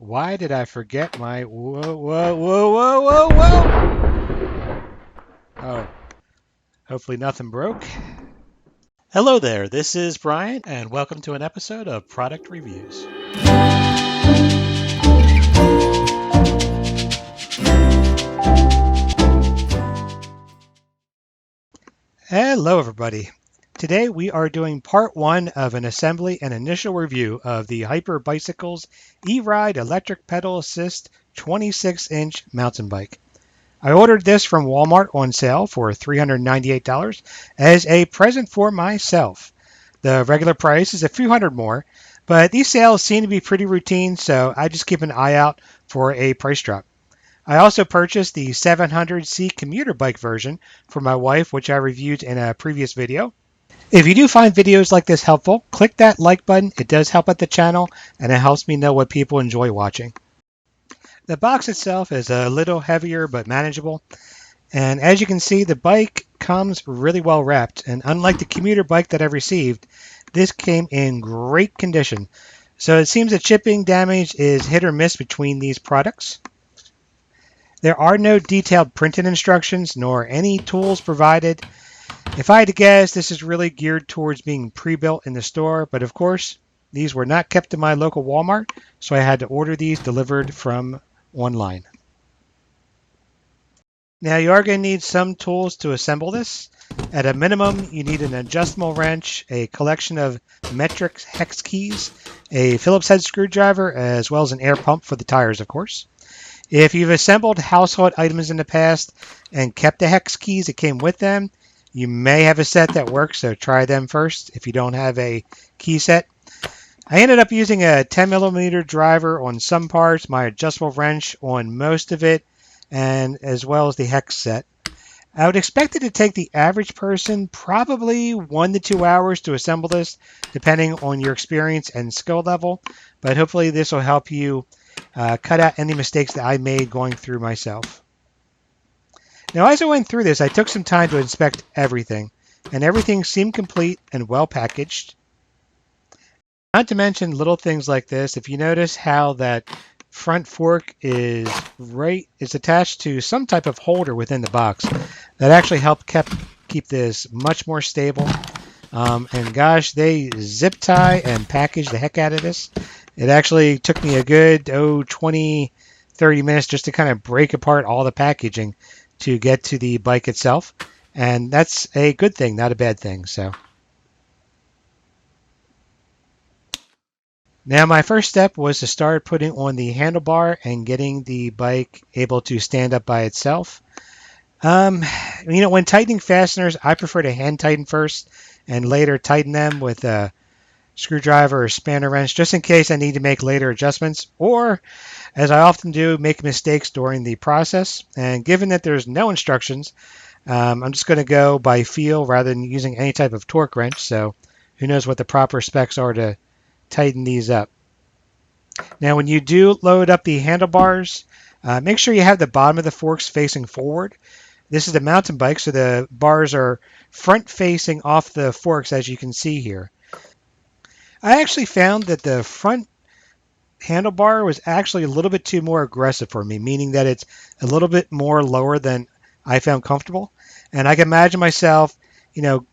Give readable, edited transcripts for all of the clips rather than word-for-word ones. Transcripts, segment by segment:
Why did I forget my... Whoa, whoa, whoa, whoa, whoa, whoa! Oh, hopefully nothing broke. Hello there, this is Brian, and welcome to an episode of Product Reviews. Hello, everybody. Today we are doing part one of an assembly and initial review of the Hyper Bicycles E-Ride Electric Pedal Assist 26-inch mountain bike. I ordered this from Walmart on sale for $398 as a present for myself. The regular price is a few hundred more, but these sales seem to be pretty routine, so I just keep an eye out for a price drop. I also purchased the 700C commuter bike version for my wife, which I reviewed in a previous video. If you do find videos like this helpful, click that like button. It does help out the channel, and it helps me know what people enjoy watching. The box itself is a little heavier but manageable, and as you can see, the bike comes really well wrapped, and unlike the commuter bike that I've received, this came in great condition. So it seems that shipping damage is hit or miss between these products. There are no detailed printed instructions nor any tools provided. If I had to guess, this is really geared towards being pre-built in the store, but of course, these were not kept in my local Walmart, so I had to order these delivered from online. Now you are going to need some tools to assemble this. At a minimum, you need an adjustable wrench, a collection of metric hex keys, a Phillips head screwdriver, as well as an air pump for the tires, of course. If you've assembled household items in the past and kept the hex keys that came with them, you may have a set that works, so try them first if you don't have a key set. I ended up using a 10mm driver on some parts, my adjustable wrench on most of it, and as well as the hex set. I would expect it to take the average person probably 1 to 2 hours to assemble this, depending on your experience and skill level, but hopefully this will help you cut out any mistakes that I made going through myself. Now, as I went through this, I took some time to inspect everything, and everything seemed complete and well packaged. Not to mention little things like this. If you notice how that front fork is attached to some type of holder within the box, that actually helped keep this much more stable. And gosh, they zip tie and package the heck out of this. It actually took me a good 20-30 minutes just to kind of break apart all the packaging to get to the bike itself, and that's a good thing, not a bad thing. So now my first step was to start putting on the handlebar and getting the bike able to stand up by itself. When tightening fasteners, I prefer to hand tighten first and later tighten them with a screwdriver or spanner wrench, just in case I need to make later adjustments, or as I often do, make mistakes during the process. And given that there's no instructions, I'm just going to go by feel rather than using any type of torque wrench, so who knows what the proper specs are to tighten these up. Now when you do load up the handlebars, make sure you have the bottom of the forks facing forward. This is a mountain bike, so the bars are front facing off the forks, as you can see here. I actually found that the front handlebar was actually a little bit too more aggressive for me, meaning that it's a little bit more lower than I found comfortable. And I can imagine myself,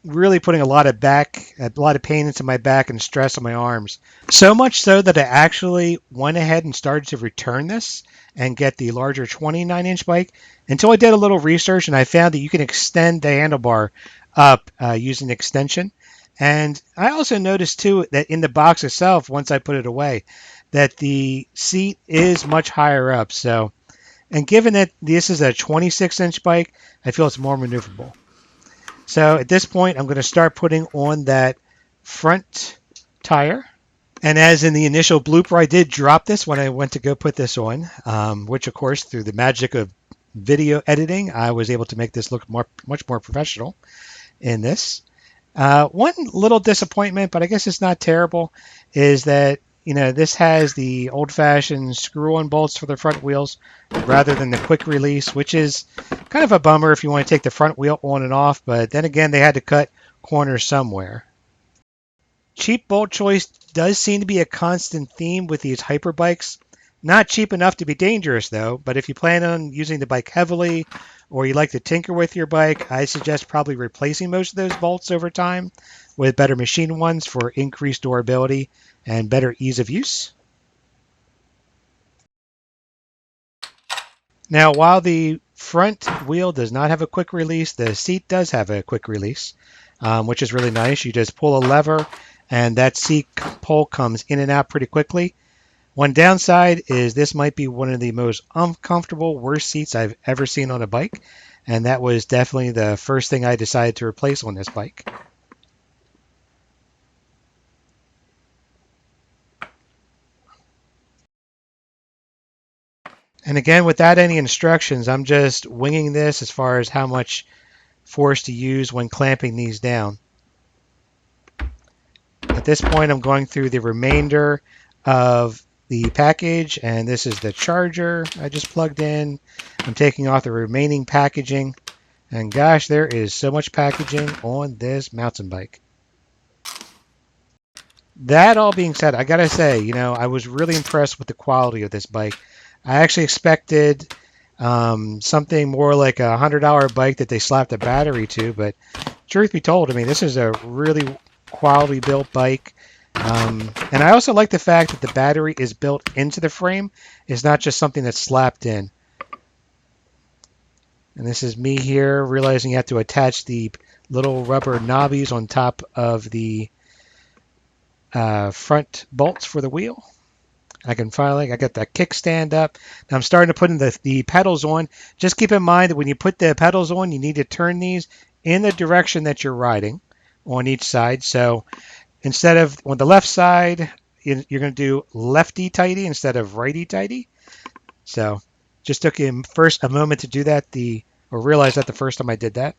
really putting a lot of pain into my back and stress on my arms. So much so that I actually went ahead and started to return this and get the larger 29-inch bike until I did a little research and I found that you can extend the handlebar up using extension. And I also noticed too that in the box itself, once I put it away, that the seat is much higher up. So, and given that this is a 26-inch bike, I feel it's more maneuverable. So at this point, I'm going to start putting on that front tire. And as in the initial blooper, I did drop this when I went to go put this on, which of course, through the magic of video editing, I was able to make this look much more professional in this. One little disappointment, but I guess it's not terrible, is that this has the old-fashioned screw-on bolts for the front wheels rather than the quick release, which is kind of a bummer if you want to take the front wheel on and off, but then again, they had to cut corners somewhere. Cheap bolt choice does seem to be a constant theme with these hyper bikes. Not cheap enough to be dangerous though, but if you plan on using the bike heavily or you like to tinker with your bike, I suggest probably replacing most of those bolts over time with better machine ones for increased durability and better ease of use. Now, while the front wheel does not have a quick release, the seat does have a quick release, which is really nice. You just pull a lever and that seat pull comes in and out pretty quickly. One downside is this might be one of the most uncomfortable, worst seats I've ever seen on a bike, and that was definitely the first thing I decided to replace on this bike. And again, without any instructions, I'm just winging this as far as how much force to use when clamping these down. At this point, I'm going through the remainder of the package, and this is the charger I just plugged in. I'm taking off the remaining packaging, and gosh, there is so much packaging on this mountain bike. That all being said, I gotta say, I was really impressed with the quality of this bike. I actually expected something more like a $100 bike that they slapped a battery to, but truth be told, I mean, this is a really quality built bike. And I also like the fact that the battery is built into the frame. It's not just something that's slapped in. And this is me here realizing you have to attach the little rubber knobbies on top of the front bolts for the wheel. I got that kickstand up. Now I'm starting to put in the pedals on. Just keep in mind that when you put the pedals on, you need to turn these in the direction that you're riding on each side. So instead of on the left side, you're going to do lefty tighty instead of righty tighty. So just took him first a moment to do that, or realize that the first time I did that.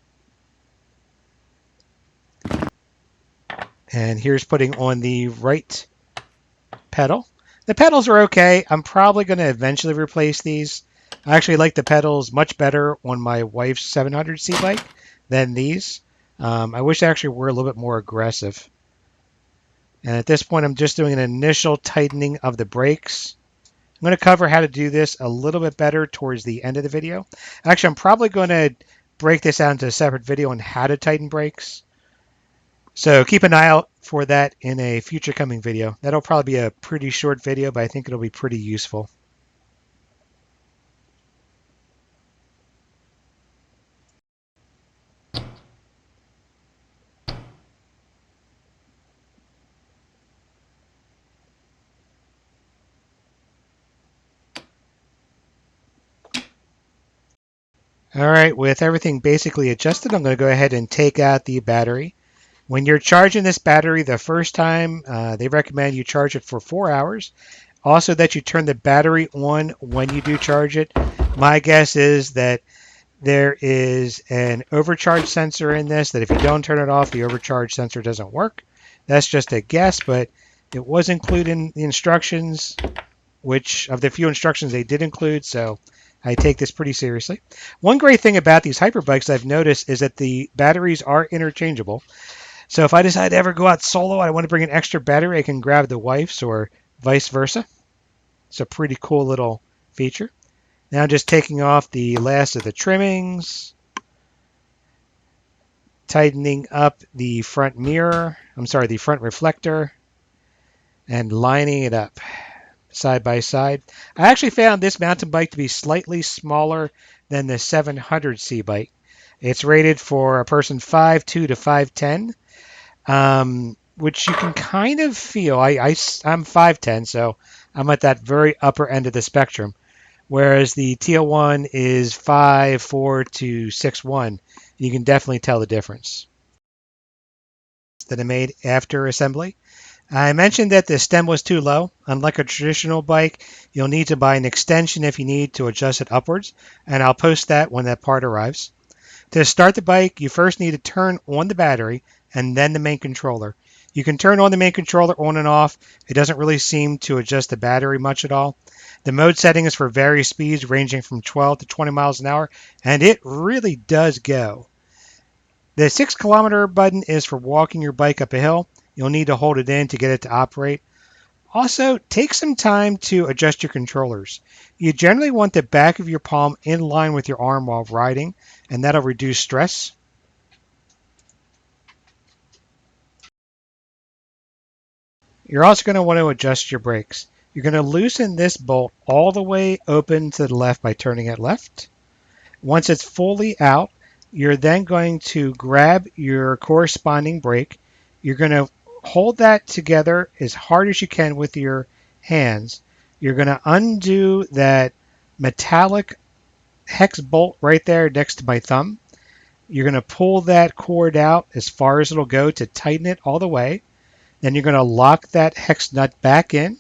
And here's putting on the right pedal. The pedals are okay. I'm probably going to eventually replace these. I actually like the pedals much better on my wife's 700C bike than these. I wish they actually were a little bit more aggressive. And at this point, I'm just doing an initial tightening of the brakes. I'm going to cover how to do this a little bit better towards the end of the video. Actually, I'm probably going to break this out into a separate video on how to tighten brakes. So keep an eye out for that in a future coming video. That'll probably be a pretty short video, but I think it'll be pretty useful. All right, with everything basically adjusted, I'm going to go ahead and take out the battery. When you're charging this battery the first time, they recommend you charge it for 4 hours. Also that you turn the battery on when you do charge it. My guess is that there is an overcharge sensor in this, that if you don't turn it off, the overcharge sensor doesn't work. That's just a guess, but it was included in the instructions, which of the few instructions they did include, so I take this pretty seriously. One great thing about these hyperbikes I've noticed is that the batteries are interchangeable. So if I decide to ever go out solo and I want to bring an extra battery, I can grab the wife's or vice versa. It's a pretty cool little feature. Now just taking off the last of the trimmings, tightening up the front mirror, the front reflector, and lining it up side by side. I actually found this mountain bike to be slightly smaller than the 700C bike. It's rated for a person 5'2" to 5'10", which you can kind of feel. I'm 5'10", so I'm at that very upper end of the spectrum, whereas the TL1 is 5'4" to 6'1". You can definitely tell the difference that I made after assembly. I mentioned that the stem was too low. Unlike a traditional bike, you'll need to buy an extension if you need to adjust it upwards, and I'll post that when that part arrives. To start the bike, you first need to turn on the battery and then the main controller. You can turn on the main controller on and off. It doesn't really seem to adjust the battery much at all. The mode setting is for various speeds ranging from 12 to 20 miles an hour, and it really does go. The 6 kilometer button is for walking your bike up a hill. You'll need to hold it in to get it to operate. Also, take some time to adjust your controllers. You generally want the back of your palm in line with your arm while riding, and that'll reduce stress. You're also going to want to adjust your brakes. You're going to loosen this bolt all the way open to the left by turning it left. Once it's fully out, you're then going to grab your corresponding brake. You're going to hold that together as hard as you can with your hands. You're going to undo that metallic hex bolt right there next to my thumb. You're going to pull that cord out as far as it'll go to tighten it all the way. Then you're going to lock that hex nut back in.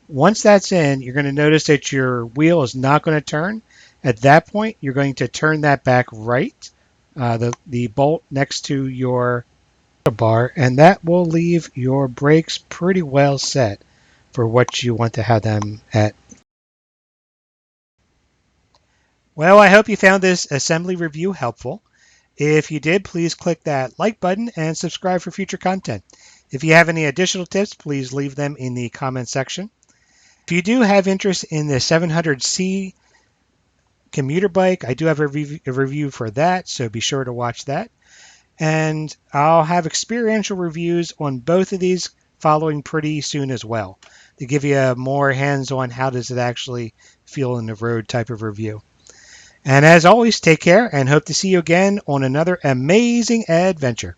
Once that's in, you're going to notice that your wheel is not going to turn. At that point, you're going to turn that back right, the bolt next to your bar, and that will leave your brakes pretty well set for what you want to have them at. Well, I hope you found this assembly review helpful. If you did, please click that like button and subscribe for future content. If you have any additional tips, please leave them in the comment section. If you do have interest in the 700C commuter bike, I do have a review for that, so be sure to watch that. And I'll have experiential reviews on both of these following pretty soon as well to give you a more hands-on how does it actually feel in the road type of review. And as always, take care and hope to see you again on another amazing adventure.